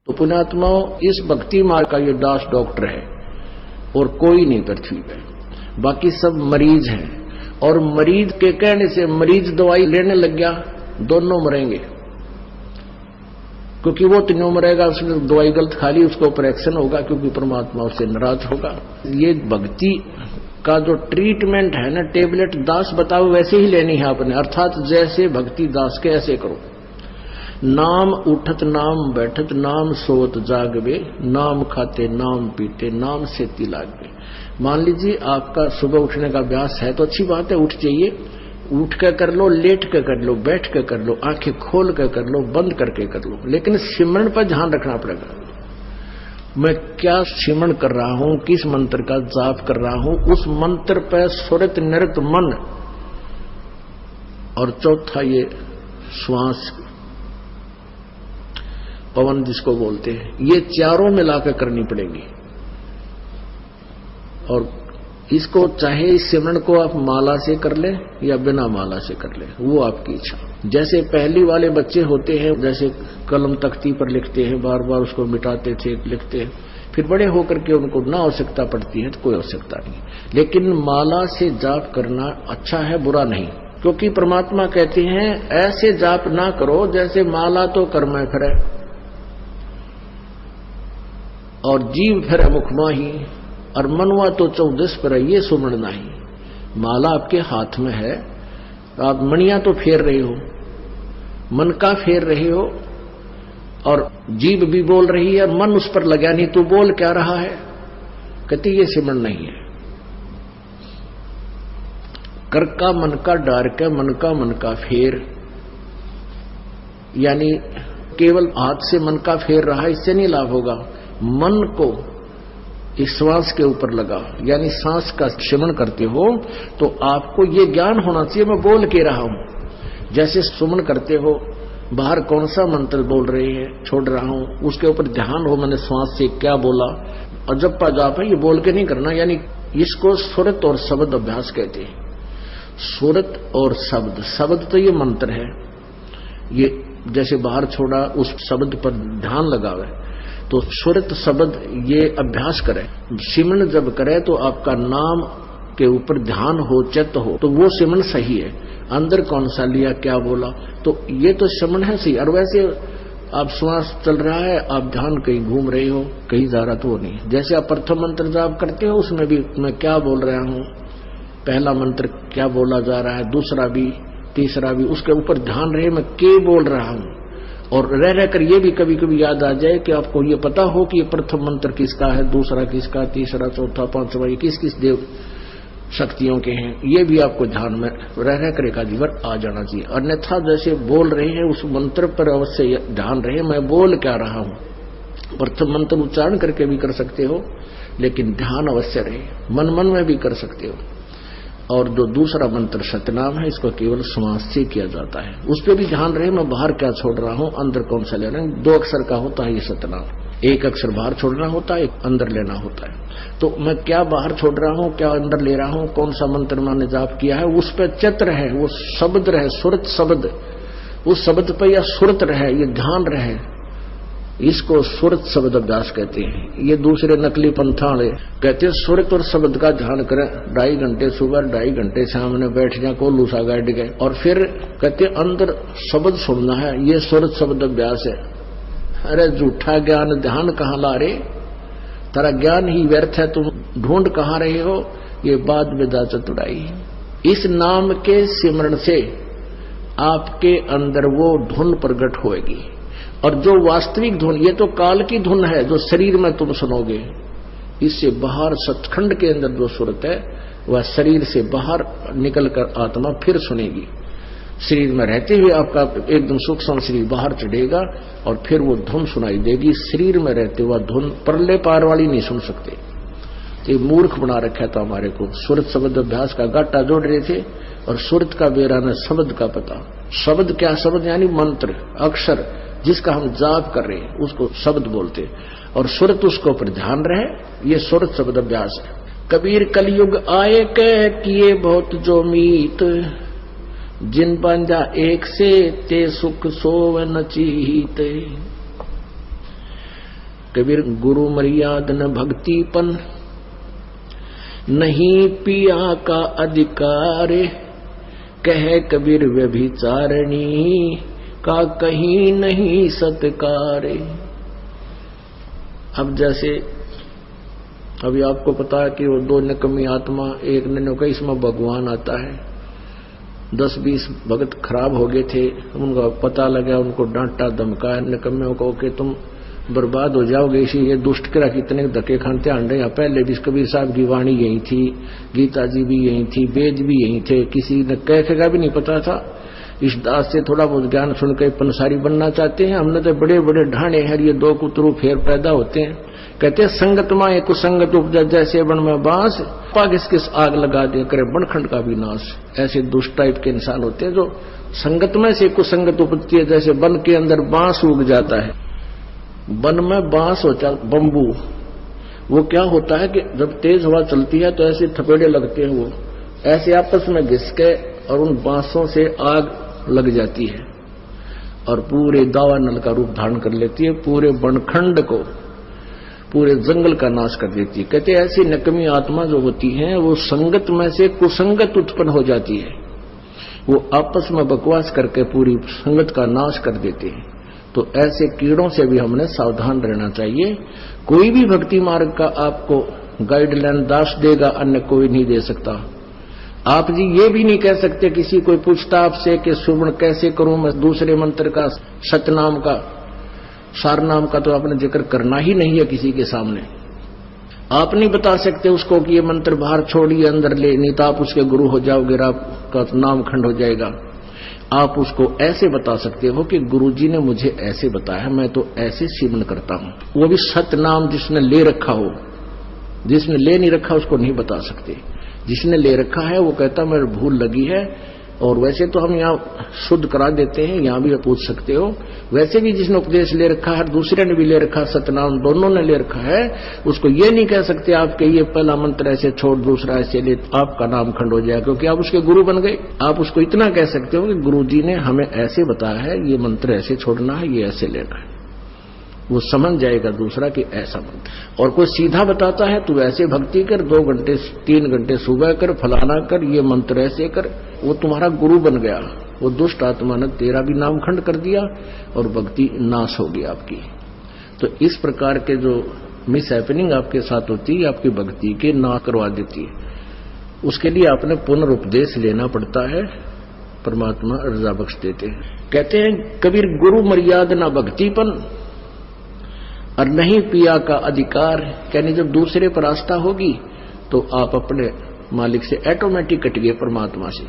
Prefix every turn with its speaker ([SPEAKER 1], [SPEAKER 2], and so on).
[SPEAKER 1] तो पुण्यात्माओं, इस भक्ति मार्ग का ये दास डॉक्टर है और कोई नहीं पृथ्वी पे, बाकी सब मरीज हैं। और मरीज के कहने से मरीज दवाई लेने लग गया, दोनों मरेंगे, क्योंकि वो तीनों मरेगा, उसने दवाई गलत खा ली, उसको ऑपरेशन होगा, क्योंकि परमात्मा उससे नाराज होगा। ये भक्ति का जो ट्रीटमेंट है ना, टेबलेट दास बताओ वैसे ही लेनी है आपने, अर्थात जैसे भक्ति दास के ऐसे करो। नाम उठत नाम बैठत नाम सोत जागवे, नाम खाते नाम पीते नाम सेती लागवे। मान लीजिए आपका सुबह उठने का अभ्यास है तो अच्छी बात है, उठ जाइए, उठ कर कर लो, लेट कर कर लो, बैठ कर कर लो, आंखें खोल कर कर लो, बंद करके कर लो, लेकिन सिमरन पर ध्यान रखना पड़ेगा। मैं क्या सिमरन कर रहा हूं, किस मंत्र का जाप कर रहा हूं, उस मंत्र पर सुरत निरत मन। और चौथा ये श्वास, पवन जिसको बोलते हैं, ये चारों मिलाकर करनी पड़ेगी। और इसको चाहे इस सिमरन को आप माला से कर ले या बिना माला से कर ले, वो आपकी इच्छा। जैसे पहली वाले बच्चे होते हैं, जैसे कलम तख्ती पर लिखते हैं, बार बार उसको मिटाते थे, लिखते हैं, फिर बड़े होकर के उनको ना आवश्यकता पड़ती है तो कोई आवश्यकता नहीं। लेकिन माला से जाप करना अच्छा है, बुरा नहीं, क्योंकि परमात्मा कहते हैं ऐसे जाप ना करो जैसे माला तो कर्म फिरे और जीव फिरे मुखमा ही, और मनवा तो 14 पर ये सुमरण नहीं। माला आपके हाथ में है, आप मणियां तो फेर रहे हो, मन का फेर रहे हो, और जीभ भी बोल रही है, मन उस पर लगा नहीं, तू बोल क्या रहा है, कहती ये सिमरण नहीं है। कर का मन का डार के मन का फेर, यानी केवल हाथ से मन का फेर रहा, इससे नहीं लाभ होगा। मन को इस श्वास के ऊपर लगा, यानी सांस का सिमरन करते हो तो आपको ये ज्ञान होना चाहिए मैं बोल के रहा हूं। जैसे सुमन करते हो, बाहर कौन सा मंत्र बोल रहे हैं, छोड़ रहा हूं, उसके ऊपर ध्यान हो, मैंने श्वास से क्या बोला। और जप्पा जाप है, ये बोल के नहीं करना, यानी इसको सुरत और शब्द अभ्यास कहते हैं। सुरत और शब्द, शब्द तो ये मंत्र है, ये जैसे बाहर छोड़ा उस शब्द पर ध्यान लगावे, तो सुरत शब्द ये अभ्यास करे। सिमरन जब करे तो आपका नाम के ऊपर ध्यान हो, चित्त हो, तो वो सिमरन सही है। अंदर कौन सा लिया, क्या बोला, तो ये तो सिमरन है सही। और वैसे आप श्वास चल रहा है, आप ध्यान कहीं घूम रहे हो, कहीं जा रहा तो वो नहीं। जैसे आप प्रथम मंत्र जाप करते हो, उसमें भी मैं क्या बोल रहा हूं, पहला मंत्र क्या बोला जा रहा है, दूसरा भी, तीसरा भी, उसके ऊपर ध्यान रहे मैं क्या बोल रहा हूं। और रह रहकर ये भी कभी कभी याद आ जाए कि आपको ये पता हो कि ये प्रथम मंत्र किसका है, दूसरा किसका, तीसरा, चौथा, पांचवा, ये किस किस देव शक्तियों के हैं, ये भी आपको ध्यान में रह रहकर एक आधी बार आ जाना चाहिए। अन्यथा जैसे बोल रहे हैं उस मंत्र पर अवश्य ध्यान रहे मैं बोल क्या रहा हूं। प्रथम मंत्र उच्चारण करके भी कर सकते हो, लेकिन ध्यान अवश्य रहे, मन मन में भी कर सकते हो। और जो दूसरा मंत्र सतनाम है, इसको केवल श्वास से किया जाता है, उस पर भी ध्यान रहे मैं बाहर क्या छोड़ रहा हूं, अंदर कौन सा ले रहा हूं। 2 अक्षर का होता है ये सतनाम, 1 अक्षर बाहर छोड़ना होता है, 1 अंदर लेना होता है। तो मैं क्या बाहर छोड़ रहा हूं, क्या अंदर ले रहा हूं, कौन सा मंत्र मैंने जाप किया है, उस पर चित्त रहे, वो शब्द रहे, सुरत शब्द, उस शब्द पर या सुरत रहे, ये ध्यान रहे, इसको सुरत शब्द अभ्यास कहते हैं। ये दूसरे नकली पंथाड़े कहते हैं सुरत और शब्द का ध्यान करें, 2.5 घंटे सुबह, 2.5 घंटे शाम में बैठ जाए, कोल्लू सा गाड़ गए, और फिर कहते अंदर शब्द सुनना है, ये सुरत शब्द अभ्यास है। अरे झूठा ज्ञान ध्यान कहाँ ला रहे, तेरा ज्ञान ही व्यर्थ है, तुम ढूंढ कहाँ रहे हो, ये बात विदा चतुराई। इस नाम के सिमरण से आपके अंदर वो धुन प्रकट होएगी, और जो वास्तविक धुन, ये तो काल की धुन है जो शरीर में तुम सुनोगे, इससे बाहर सचखंड के अंदर जो सुरत है वह शरीर से बाहर निकलकर आत्मा फिर सुनेगी। शरीर में रहते हुए आपका एकदम सूक्ष्म शरीर बाहर चढ़ेगा और फिर वो धुन सुनाई देगी। शरीर में रहते हुआ धुन परले पार वाली नहीं सुन सकते, तो मूर्ख बना रखा था हमारे को। सुरत शब्द अभ्यास का गाटा जोड़ रहे थे, और सुरत का बेरा न शब्द का पता। शब्द क्या, शब्द यानी मंत्र, अक्षर, जिसका हम जाप कर रहे हैं उसको शब्द बोलते, और सुरत उसको पर ध्यान रहे, ये सुरत शब्द अभ्यास है। कबीर कलयुग आए कह किए बहुत जो मीत, जिन बांधा एक से ते सुख सोव न चीत। कबीर गुरु मर्याद न भक्तिपन, नहीं पिया का अधिकार, कह कबीर व्यभिचारिणी का कहीं नहीं सत्कार। अब जैसे अभी आपको पता है कि वो दो निकम्मी आत्मा, एक ने कहा इसमें भगवान आता है, 10-20 भगत खराब हो गए थे, उनका पता लगा, उनको डांटा धमकाया निकम्मियों को कि तुम बर्बाद हो जाओगे, इसी ये दुष्ट किरा कितने धक्के खानते आंडे। यहाँ पहले भी कबीर साहब की वाणी यही थी, गीता जी भी यही थी, वेद भी यही थे, किसी ने कह भी नहीं पता था। इस दास से थोड़ा बहुत ज्ञान सुन के पंसारी बनना चाहते हैं, हमने तो बड़े बड़े ढाणे हैं, ये दो कुतरू फेर पैदा होते हैं। कहते हैं संगत माए कुसंगत उपजा, जैसे बन में बांस, पाग किस आग लगा दे करे बनखंड का भी नाश। ऐसे दुष्ट टाइप के इंसान होते हैं जो संगत में से कुसंगत उपजती है, जैसे वन के अंदर बांस उग जाता है। वन में बांस होता बंबू, वो क्या होता है कि जब तेज हवा चलती है तो ऐसे थपेड़े लगते हैं, वो ऐसे आपस में घिस के और उन बांसों से आग लग जाती है और पूरे दावानल का रूप धारण कर लेती है, पूरे बनखंड को, पूरे जंगल का नाश कर देती है। कहते हैं ऐसी नकमी आत्मा जो होती है वो संगत में से कुसंगत उत्पन्न हो जाती है, वो आपस में बकवास करके पूरी संगत का नाश कर देते हैं। तो ऐसे कीड़ों से भी हमने सावधान रहना चाहिए। कोई भी भक्ति मार्ग का आपको गाइडलाइन दास देगा, अन्य कोई नहीं दे सकता। आप जी ये भी नहीं कह सकते, किसी कोई पूछता आपसे कि सुवर्ण कैसे करूं मैं दूसरे मंत्र का, सतनाम का, सारनाम का तो आपने जिक्र करना ही नहीं है किसी के सामने। आप नहीं बता सकते उसको कि ये मंत्र बाहर छोड़िए अंदर ले, नहीं तो आप उसके गुरु हो जाओगे, आपका नाम खंड हो जाएगा। आप उसको ऐसे बता सकते हो कि गुरुजी ने मुझे ऐसे बताया, मैं तो ऐसे सेवन करता हूं। वो भी सतनाम जिसने ले रखा हो, जिसने ले नहीं रखा उसको नहीं बता सकते। जिसने ले रखा है वो कहता मेरे भूल लगी है, और वैसे तो हम यहाँ शुद्ध करा देते हैं, यहाँ भी पूछ सकते हो। वैसे भी जिसने उपदेश ले रखा है, दूसरे ने भी ले रखा, सतनाम दोनों ने ले रखा है, उसको ये नहीं कह सकते आपके ये पहला मंत्र ऐसे छोड़ दूसरा ऐसे ले, आपका नाम खंड हो जाएगा, क्योंकि आप उसके गुरु बन गए। आप उसको इतना कह सकते हो कि गुरु जी ने हमें ऐसे बताया है, ये मंत्र ऐसे छोड़ना है, ये ऐसे लेना है, वो समझ जाएगा दूसरा कि ऐसा मंत्र। और कोई सीधा बताता है तू ऐसे भक्ति कर, 2 घंटे 3 घंटे सुबह कर, फलाना कर, ये मंत्र ऐसे कर, वो तुम्हारा गुरु बन गया। वो दुष्ट आत्मा ने तेरा भी नाम खंड कर दिया और भक्ति नाश होगी आपकी। तो इस प्रकार के जो मिस हैपनिंग आपके साथ होती है, आपकी भक्ति के ना करवा देती है। उसके लिए आपने पुनरुपदेश लेना पड़ता है, परमात्मा रजा बख्श देते हैं। कहते हैं कबीर गुरु मर्याद ना भक्तिपन, और नहीं पिया का अधिकार। यानी जब दूसरे पर आस्था होगी तो आप अपने मालिक से ऑटोमेटिक कट गए परमात्मा से।